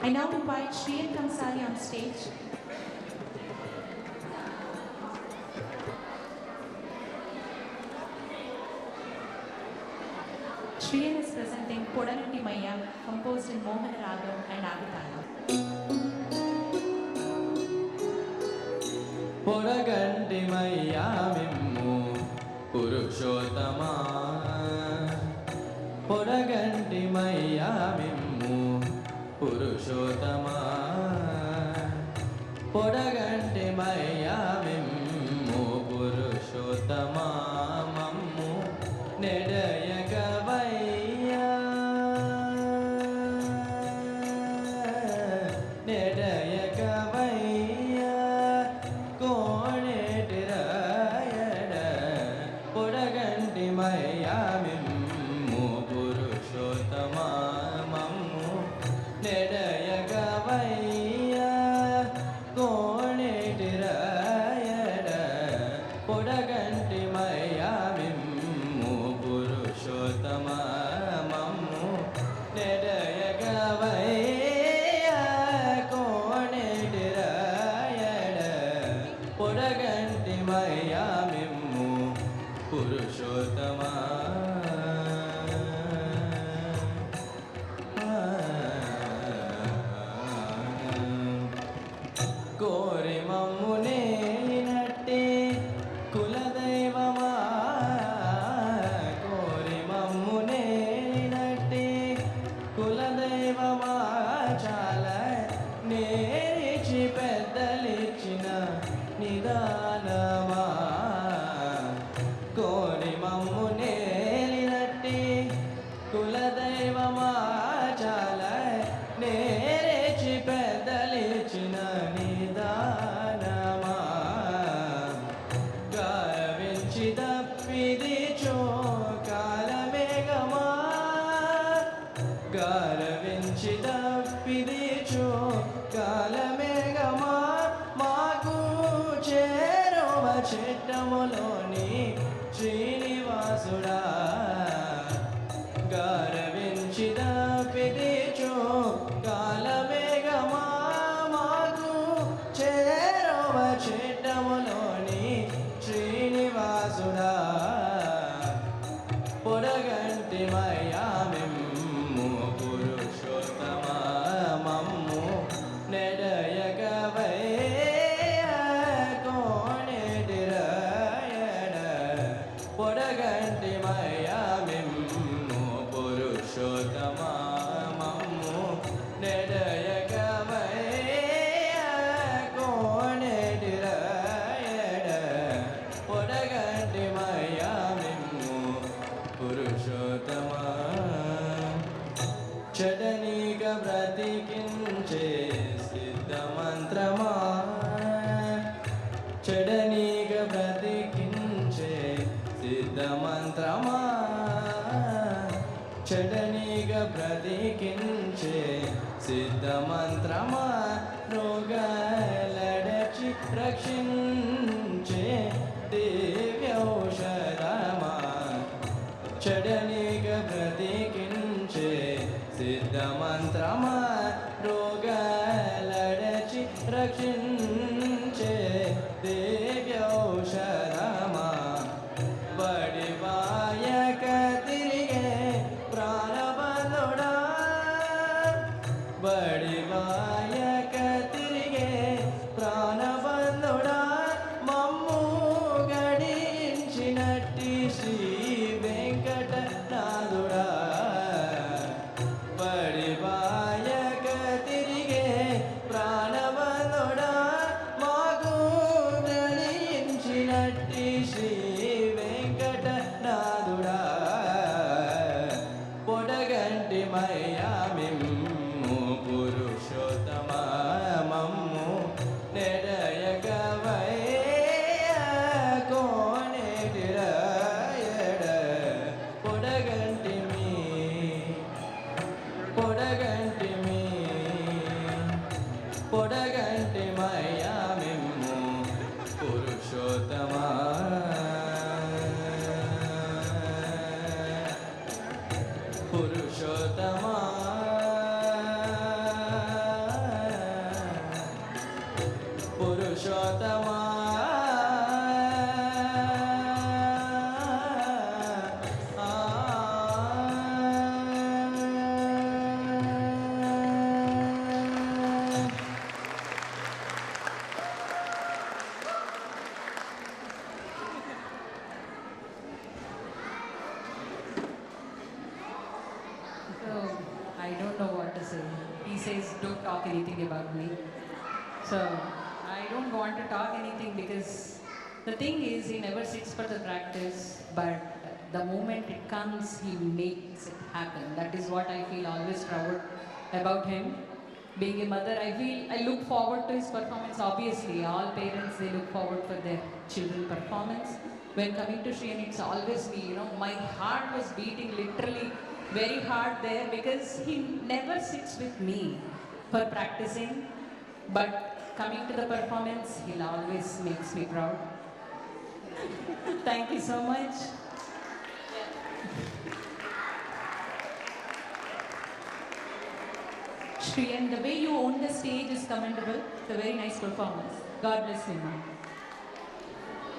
I now invite Shriyan Kamsali on stage. Shriyan is presenting Podanandi Maya, composed in Mohan Ragam and Avitana. పొడగంటి మయ్యా మిమ్ము పురుషోత్తమా పొడగంటి మయ్యా మిమ్ము పురుషోత్తమా పొడగంటి మయ్యా మిమ్ము పురుషోత్తమా మమ్ము నెడయగవయ్యా నెడయగవయ్యా కోణెటిరాయడ పొడగంటి మయ్యా మిమ్ము పురుషోత్తమా మమ్ము నెడయగవయ్యా కోణెటిరాయడ పొడగంటి మయ్యా మిమ్ము పురుషోత్తమా మమ్ము నెడయగవయ్యా కోణెటిరాయడ పొడగంటి మయ్యా మిమ్ము పురుషోత్తమా కోరి మమ్ము నేనట్టి కులదైవమా కోరి మమ్ము నేనట్టి కులదైవమా చాలా నేరిచి పెద్దలిచ్చిన నిదానమా కోరి మమ్ము నేలినట్టి కులదైవమా చాలా నేరిచి పెద్దలిచ్చిన నిదానమా గారవించి తప్పిది చోకాలమేఘమా గారవించి తప్పిది చోకాలమేఘమా మాకు చేరువ చిట్టములోని శ్రీనివాసుడా గారవించి తప్పిది చోకాలమేఘమా మాకు చేరువ చిట్టములోని శ్రీనివాసుడా పొడగంటి మయ్యా మిమ్ము పురుషోత్తమా మమ్ము నెడయగవయ్యా కోణెటిరాయడ పొడగంటి మయ్యా మిమ్ము పురుషోత్తమా మమ్ము నెడయగవయ్యా కోణెటిరాయడ పొడగంటి మయ్యా మిమ్ము పురుషోత్తమా చడనీక బ్రతికించే సిద్ధమంత్రమా చడనీక బ్రతికించే సిద్ధమంత్రమా చడనీక బ్రతికించే సిద్ధమంత్రమా రోగాలడచి రక్షించే దివ్యౌషధమా చడనీక బ్రతికించే సిద్ధమంత్రమా రోగాలడచి రక్షించే దివ్యౌషధమా బడివాయక తిరిగే ప్రాణబంధుడా బడివాయక తిరిగే ప్రాణబంధుడా మమ్ము గడించినట్టి శ్రీ వెంకటనాథుడా బడివాయక తిరిగే ప్రాణబంధుడా మాకు గడించినట్టి శ్రీ వెంకటనాథుడా పొడగంటి మయ్యా మిమ్ము పురుషోత్తమా మమ్ము నెడయగవయ్యా కోణెటిరాయడ పొడగంటి పొడగంటి మయ్యా మిమ్ము పురుషోత్తమా పురుషోత్తమా పురుషోత్తమా So, I don't know what to say. He says, don't talk anything about me. So, I don't want to talk anything because the thing is, he never sits for the practice, but the moment it comes, he makes it happen. That is what I feel always proud about him. Being a mother, I look forward to his performance. Obviously, all parents, they look forward for their children performance. When coming to Shriyan, it's always me, my heart was beating literally very hard there because he never sits with me for practicing, but coming to the performance, he always makes me proud. Thank you so much. Shriyan, the way you own the stage is commendable. It's a very nice performance. God bless you, ma'am.